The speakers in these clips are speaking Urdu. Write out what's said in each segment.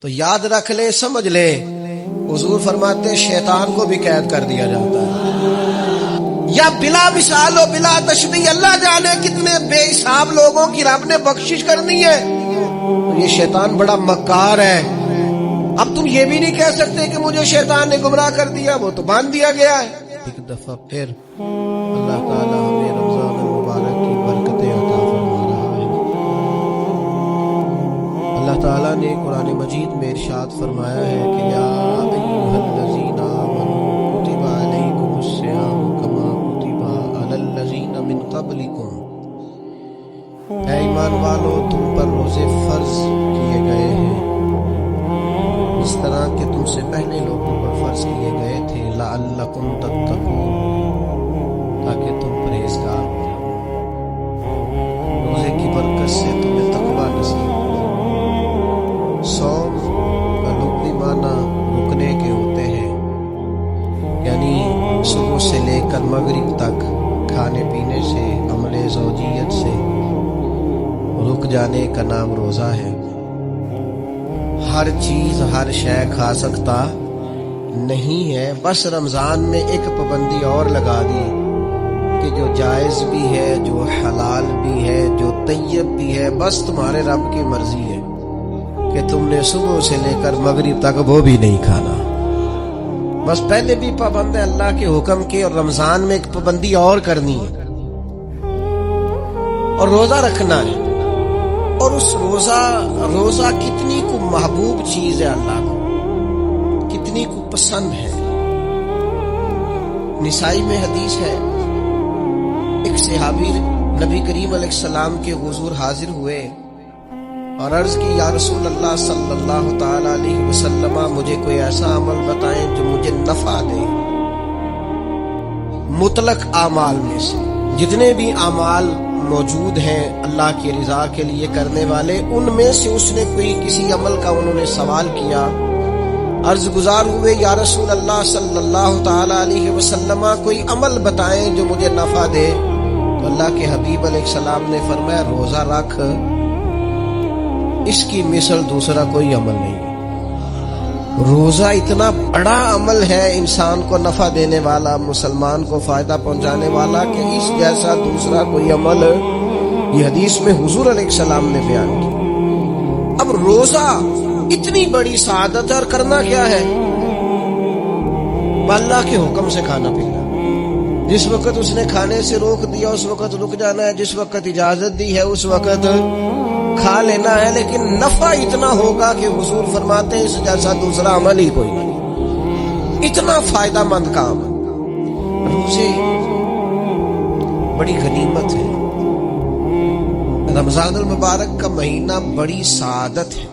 تو یاد رکھ لے، سمجھ لے، حضور فرماتے ہیں شیطان کو بھی قید کر دیا جاتا ہے، یا بلا مثال و بلا تشبیہ اللہ جانے کتنے بے حساب لوگوں کی رب نے بخشش کرنی ہے۔ یہ شیطان بڑا مکار ہے۔ اب تم یہ بھی نہیں کہہ سکتے کہ مجھے شیطان نے گمراہ کر دیا، وہ تو باندھ دیا گیا ہے۔ ایک دفعہ پھر اللہ تعالی ہمیں رمضان المبارک کی برکتیں عطا فرما رہا ہے۔ اللہ تعالیٰ نے قرآن مجید میں ارشاد فرمایا ہے کہ یا ایھا الذین آمنوا کتب علیکم الصیام کما کتب علی الذین من قبلکم، اے ایمان والو تم پر روزے فرض کیے گئے ہیں اس طرح کہ تم سے پہلے لوگوں پر فرض کیے گئے تھے، لعلکم تتقون، تاکہ تم پرہیزگار ہو جاؤ۔ روزے کی برکت سے تمہیں تقویٰ نصیب ہو۔ صوم کا لغوی معنی رکنے کے ہوتے ہیں، یعنی صبح سے لے کر مغرب تک کھانے پینے سے، عمل زوجیت سے رک جانے کا نام روزہ ہے۔ ہر چیز ہر شے کھا سکتا نہیں ہے، بس رمضان میں ایک پابندی اور لگا دی کہ جو جائز بھی ہے، جو حلال بھی ہے، جو طیب بھی ہے، بس تمہارے رب کی مرضی ہے کہ تم نے صبح سے لے کر مغرب تک وہ بھی نہیں کھانا۔ بس پہلے بھی پابند ہے اللہ کے حکم کے، اور رمضان میں ایک پابندی اور کرنی ہے اور روزہ رکھنا ہے۔ اور اس روزہ کتنی کو محبوب چیز ہے اللہ کو، کتنی کو پسند ہے۔ نسائی میں حدیث ہے، ایک صحابی نبی کریم علیہ السلام کے حضور حاضر ہوئے اور عرض کی یا رسول اللہ صلی اللہ تعالی علیہ وسلم، مجھے کوئی ایسا عمل بتائیں جو مجھے نفع دے۔ مطلق اعمال میں سے جتنے بھی اعمال موجود ہیں اللہ کی رضا کے لیے کرنے والے، ان میں سے اس نے کوئی کسی عمل کا انہوں نے سوال کیا۔ عرض گزار ہوئے یا رسول اللہ صلی اللہ تعالی علیہ وسلم، کوئی عمل بتائیں جو مجھے نفع دے۔ تو اللہ کے حبیب علیہ السلام نے فرمایا روزہ رکھ، اس کی مثل دوسرا کوئی عمل نہیں ہے۔ روزہ اتنا بڑا عمل ہے انسان کو نفع دینے والا، مسلمان کو فائدہ پہنچانے والا، کہ اس جیسا دوسرا کوئی عمل یہ حدیث میں حضور علیہ السلام نے بیان کی۔ اب روزہ اتنی بڑی سعادت ہے، اور کرنا کیا ہے؟ اللہ کے حکم سے کھانا پینا۔ جس وقت اس نے کھانے سے روک دیا اس وقت رک جانا ہے، جس وقت اجازت دی ہے اس وقت کھا لینا ہے، لیکن نفع اتنا ہوگا کہ حضور فرماتے ہیں اس جیسا دوسرا عمل ہی کوئی نہیں، اتنا فائدہ مند کام۔ روزے بڑی غنیمت ہے، رمضان المبارک کا مہینہ بڑی سعادت ہے۔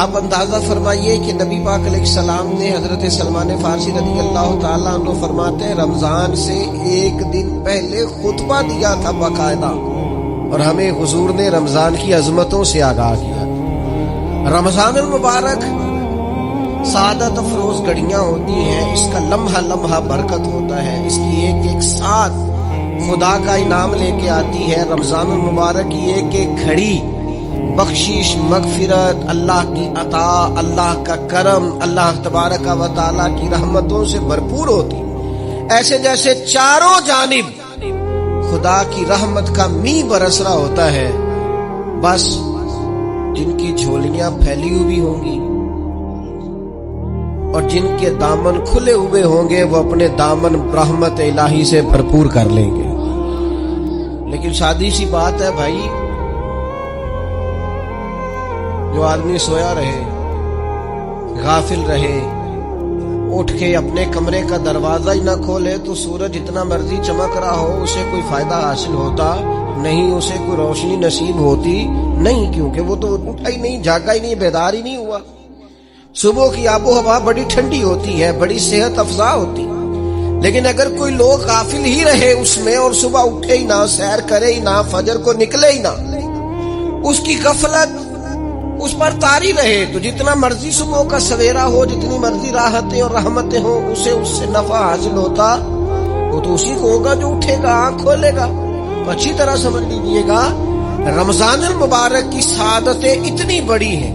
آپ اندازہ فرمائیے کہ نبی پاک علیہ السلام نے حضرت سلمان فارسی رضی اللہ تعالیٰ عنہ فرماتے ہیں رمضان سے ایک دن پہلے خطبہ دیا تھا باقاعدہ، اور ہمیں حضور نے رمضان کی عظمتوں سے آگاہ کیا۔ رمضان المبارک سعادت افروز گھڑیاں ہوتی ہیں، اس کا لمحہ لمحہ برکت ہوتا ہے، اس کی ایک ایک ساتھ خدا کا انعام لے کے آتی ہے۔ رمضان المبارک کی ایک ایک گھڑی بخشش، مغفرت، اللہ کی عطا، اللہ کا کرم، اللہ تبارک و تعالیٰ کی رحمتوں سے بھرپور ہوتی، ایسے جیسے چاروں جانب خدا کی رحمت کا می برس رہا ہوتا ہے۔ بس جن کی جھولیاں پھیلی ہوئی ہوں گی اور جن کے دامن کھلے ہوئے ہوں گے وہ اپنے دامن رحمت الہی سے بھرپور کر لیں گے۔ لیکن سادی سی بات ہے بھائی، جو آدمی سویا رہے، غافل رہے، اٹھ کے اپنے کمرے کا دروازہ ہی نہ کھولے تو سورج جتنا مرضی چمک رہا ہو اسے کوئی فائدہ حاصل ہوتا نہیں، اسے کوئی روشنی نصیب ہوتی نہیں، کیونکہ وہ تو اٹھا ہی نہیں، جاگا ہی نہیں، بیدار ہی نہیں ہوا۔ صبح کی آب و ہوا بڑی ٹھنڈی ہوتی ہے، بڑی صحت افزا ہوتی، لیکن اگر کوئی لوگ غافل ہی رہے اس میں اور صبح اٹھے ہی نہ، سیر کرے ہی نہ، فجر کو نکلے ہی نہ، اس کی غفلت اس پر طاری رہے، تو جتنا مرضی صبح کا سویرا ہو، جتنی مرضی راحتیں اور رحمتیں ہوں، اسے اس سے نفع حاصل ہوتا وہ تو اسی کو ہوگا جو اٹھے گا، آنکھ کھولے گا۔ تو اچھی طرح سمجھ لیجیے گا رمضان المبارک کی سعادتیں اتنی بڑی ہیں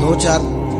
2-4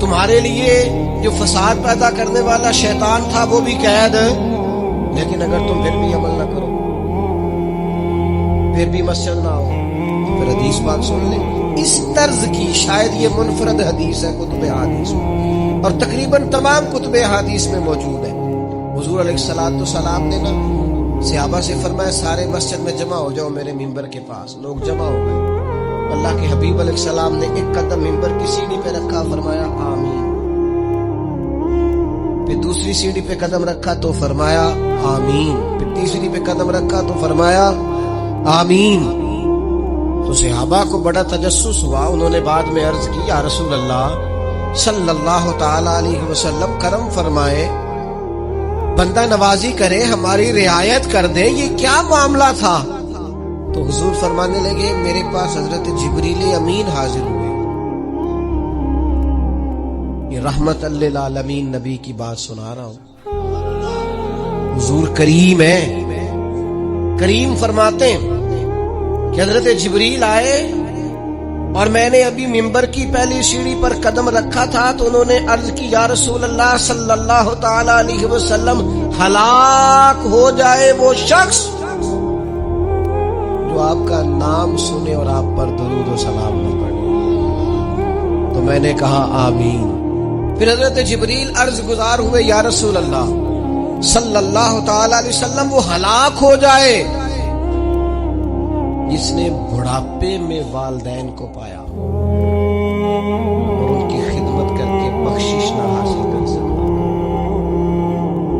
تمہارے لیے جو فساد پیدا کرنے والا شیطان تھا وہ بھی قید ہے، لیکن اگر تم پھر بھی عمل نہ کرو، پھر بھی مسجد نہ ہو، پھر حدیث پاک سن لیں۔ اس طرز کی شاید یہ منفرد حدیث ہے کتب احادیث میں، اور تقریباً تمام کتب احادیث میں موجود ہے۔ حضور علیہ السلام نے نا صحابہ سے فرمایا سارے مسجد میں جمع ہو جاؤ میرے ممبر کے پاس۔ لوگ جمع ہو گئے، اللہ کے حبیب علیہ السلام نے ایک قدم ممبر کی سیڑھی پہ رکھا، فرمایا آمین، پھر دوسری سیڑھی پہ قدم رکھا تو فرمایا آمین، پھر تیسری پہ قدم رکھا تو فرمایا آمین۔ تو صحابہ کو بڑا تجسس ہوا، انہوں نے بعد میں عرض کی یا رسول اللہ صلی اللہ تعالی علیہ وسلم کرم فرمائے، بندہ نوازی کرے، ہماری رعایت کر دے، یہ کیا معاملہ تھا؟ تو حضور فرمانے لگے میرے پاس حضرت جبریل امین حاضر ہوئے، یہ رحمت للعالمین نبی کی بات سنا رہا ہوں۔ حضور کریم ہے، کریم فرماتے ہیں کہ حضرت جبریل آئے اور میں نے ابھی ممبر کی پہلی سیڑھی پر قدم رکھا تھا تو انہوں نے عرض کی یا رسول اللہ صلی اللہ تعالی علیہ وسلم ہلاک ہو جائے وہ شخص جو آپ کا نام سنے اور آپ پر درود و سلام نہ پڑھے۔ تو میں نے کہا آمین۔ پھر حضرت جبریل عرض گزار ہوئے یا رسول اللہ صلی اللہ تعالی علیہ وسلم وہ ہلاک ہو جائے جس نے بڑھاپے میں والدین کو پایا اور ان کی خدمت کر کے بخشش نہ حاصل کر سکا۔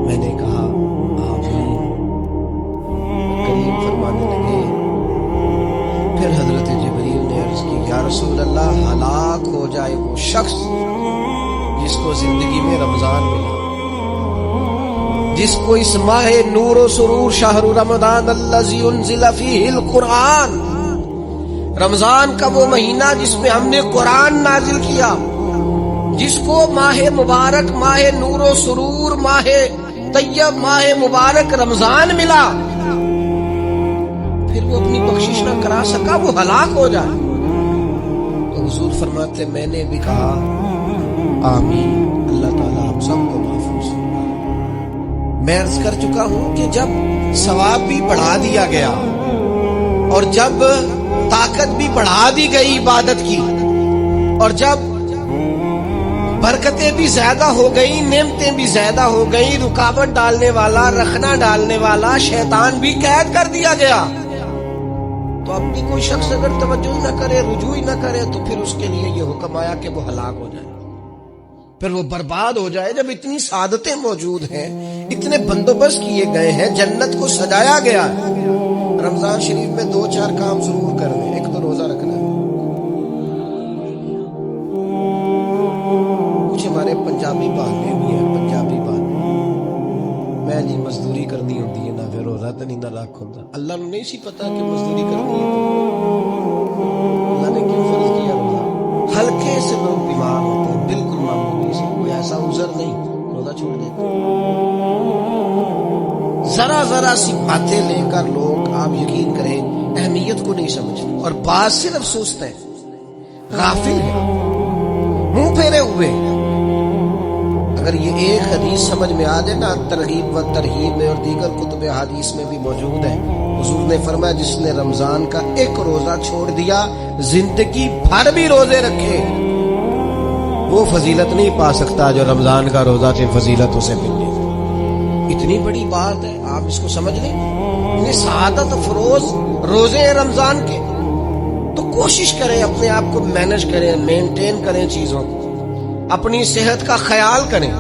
میں نے کہا آمین۔ کریم فرمانے لگے پھر حضرت جبریل نے عرض کی یا رسول اللہ ہلاک ہو جائے وہ شخص جس کو زندگی میں رمضان ملا، جس کو اس ماہ نور و سرور شہر رمضان الذی انزل فیہ القرآن، رمضان کا وہ مہینہ جس میں ہم نے قرآن نازل کیا، جس کو ماہ مبارک، ماہ نور و سرور، ماہ طیب، ماہ مبارک رمضان ملا، پھر وہ اپنی بخشش نہ کرا سکا، وہ ہلاک ہو جائے۔ تو حضور فرماتے میں نے بھی کہا آمین، اللہ تعالیٰ ہم سب کو محفوظ۔ میں عرض کر چکا ہوں کہ جب ثواب بھی بڑھا دیا گیا اور جب طاقت بھی بڑھا دی گئی عبادت کی، اور جب برکتیں بھی زیادہ ہو گئی، نعمتیں بھی زیادہ ہو گئی، رکاوٹ ڈالنے والا، رخنا ڈالنے والا شیطان بھی قید کر دیا گیا، تو اب بھی کوئی شخص اگر توجہ ہی نہ کرے، رجوع ہی نہ کرے، تو پھر اس کے لیے یہ حکم آیا کہ وہ ہلاک ہو جائے، پھر وہ برباد ہو جائے۔ جب اتنی سعادتیں موجود ہیں، اتنے بندوبست کیے گئے ہیں، جنت کو سجایا گیا ہے، رمضان شریف میں 2-4 کام ضرور کر لیں۔ ایک تو روزہ رکھنا ہے۔ کچھ ہمارے پنجابی بہانے بھی ہیں، پنجابی بہانے میں جی مزدوری کرنی ہوتی ہے نا، پھر روزہ تو نہیں نہ رکھ ہوتا۔ اللہ نے نہیں سی پتا کہ مزدوری کرنی ہے، اللہ نے کیوں فرض کیا روزہ؟ ہلکے سے لوگ بیمار ہوتے ہیں، بالکل معمولی سے، کوئی ایسا عذر نہیں، روزہ چھوڑ دیتے۔ ذرا ذرا سی باتیں لے کر لوگ، آپ یقین کریں، اہمیت کو نہیں سمجھتے، اور بعض صرف سوچتے ہیں، غافل ہیں، منہ پھیرے ہوئے۔ اگر یہ ایک حدیث سمجھ میں آ جائے نا، ترغیب و ترہیب میں اور دیگر کتب حدیث میں بھی موجود ہے، حضور نے فرمایا جس نے رمضان کا ایک روزہ چھوڑ دیا، زندگی بھر بھی روزے رکھے، وہ فضیلت نہیں پا سکتا جو رمضان کا روزہ سے فضیلت اسے ملے۔ اتنی بڑی بات ہے، آپ اس کو سمجھ لیں، اتنی سعادت افروز روزے رمضان کے۔ تو کوشش کریں، اپنے آپ کو مینج کریں، مینٹین کریں چیزوں کو، اپنی صحت کا خیال کریں۔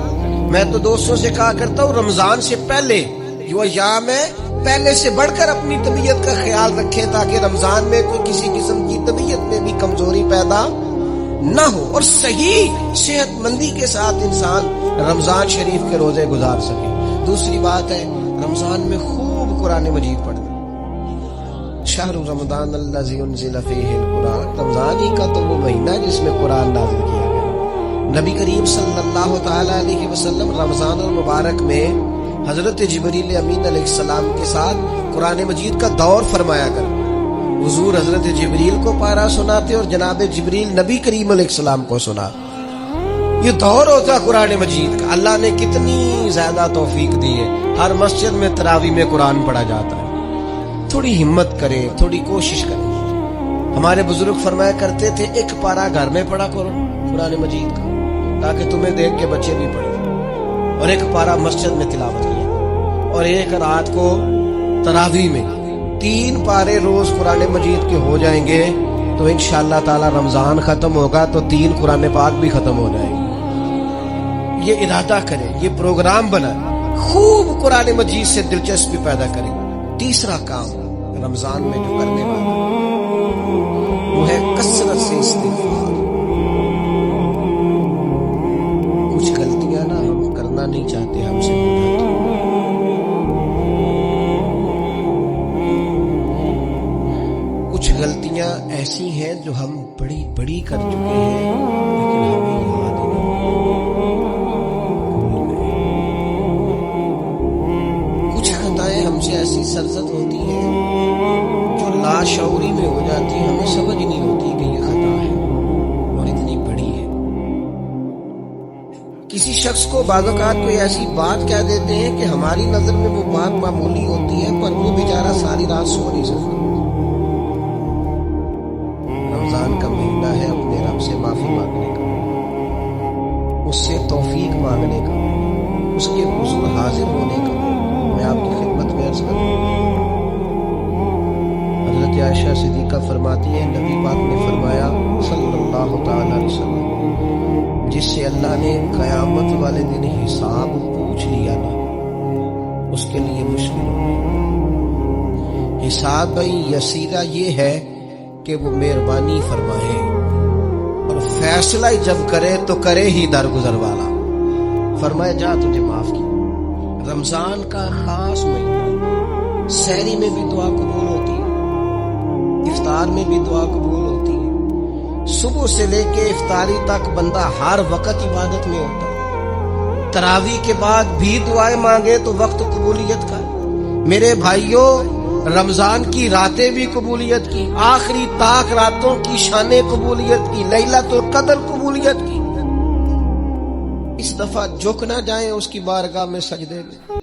میں تو دوستوں سے کہا کرتا ہوں رمضان سے پہلے جو ایام ہے پہلے سے بڑھ کر اپنی طبیعت کا خیال رکھیں، تاکہ رمضان میں کوئی کسی قسم کی طبیعت میں بھی کمزوری پیدا نہ ہو، اور صحیح صحت مندی کے ساتھ انسان رمضان شریف کے روزے گزار سکے۔ دوسری بات ہے رمضان میں خوب قرآن مجید پڑھنا۔ شہر رمضان الذی انزل فیہ القرآن، رمضان ہی کا تو وہ مہینہ جس میں قرآن نازل کیا گیا۔ نبی کریم صلی اللہ تعالی علیہ وسلم رمضان المبارک میں حضرت جبریل امین علیہ السلام کے ساتھ قرآن مجید کا دور فرمایا کر، حضور حضرت جبریل کو پارا سناتے اور جناب جبریل نبی کریم علیہ السلام کو سنا۔ یہ دور ہوتا ہے قرآن مجید کا. اللہ نے کتنی زیادہ توفیق دی ہے. ہر مسجد میں تراویح میں قرآن پڑھا جاتا ہے. تھوڑی ہمت کریں, تھوڑی کوشش کریں. ہمارے بزرگ فرمایا کرتے تھے ایک پارا گھر میں پڑھا کرو قرآن مجید کا, تاکہ تمہیں دیکھ کے بچے بھی پڑھیں, اور ایک پارا مسجد میں تلاوت کیا, اور ایک رات کو تراویح میں 3 پارے روز قرآن مجید کے ہو جائیں گے تو انشاءاللہ تعالی رمضان ختم ہوگا تو 3 قرآن پاک بھی ختم ہو جائیں گے. یہ ارادہ کریں, یہ پروگرام بنائیں, خوب قرآن مجید سے دلچسپی پیدا کریں. تیسرا کام رمضان میں جو کرنے والا وہ ہے کثرت سے استغفار. کچھ غلطیاں نا ہم کرنا نہیں چاہتے, ہم سے ہو جاتی. کچھ غلطیاں ایسی ہیں جو ہم بڑی بڑی کر چکے ہیں لیکن ہمیں یاد نہیں. کچھ خطائیں ہم سے ایسی سرزد ہوتی ہیں جو لاشعوری میں ہو جاتی ہے, ہمیں سمجھ نہیں ہوتی کہ یہ خطا ہے اور اتنی بڑی ہے. کسی شخص کو بعض اوقات کوئی ایسی بات کہہ دیتے ہیں کہ ہماری نظر میں وہ بات معمولی ہوتی ہے, پر وہ بیچارہ ساری رات سو نہیں سکتا. رمضان کا مہینہ ہے اپنے رب سے معافی مانگنے کا, اس سے توفیق مانگنے کا, اس کے حضور حاضر ہونے کا. میں آپ کی خدمت میں عرض کروں, حضرت عائشہ صدیقہ فرماتی ہے نبی پاک نے فرمایا صلی اللہ تعالی علیہ وسلم, جس سے اللہ نے قیامت والے دن حساب پوچھ لیا نا اس کے لیے مشکل ہو. حساب بھائی یسیرہ یہ ہے کہ وہ مہربانی فرمائے اور فیصلہ جب کرے تو کرے ہی درگزر والا. فرمائے جا تجھے معاف کیا. رمضان کا خاص مہینہ, سحری میں بھی دعا قبول ہوتی ہے, افطار میں بھی دعا قبول ہوتی ہے. صبح سے لے کے افطاری تک بندہ ہر وقت عبادت میں ہوتا ہے. تراویح کے بعد بھی دعائیں مانگے تو وقت قبولیت کا. میرے بھائیوں, رمضان کی راتیں بھی قبولیت کی, آخری طاق راتوں کی شانیں قبولیت کی, لیلۃ القدر قبولیت کی. اس دفعہ جھک نہ جائیں اس کی بارگاہ میں سجدے میں.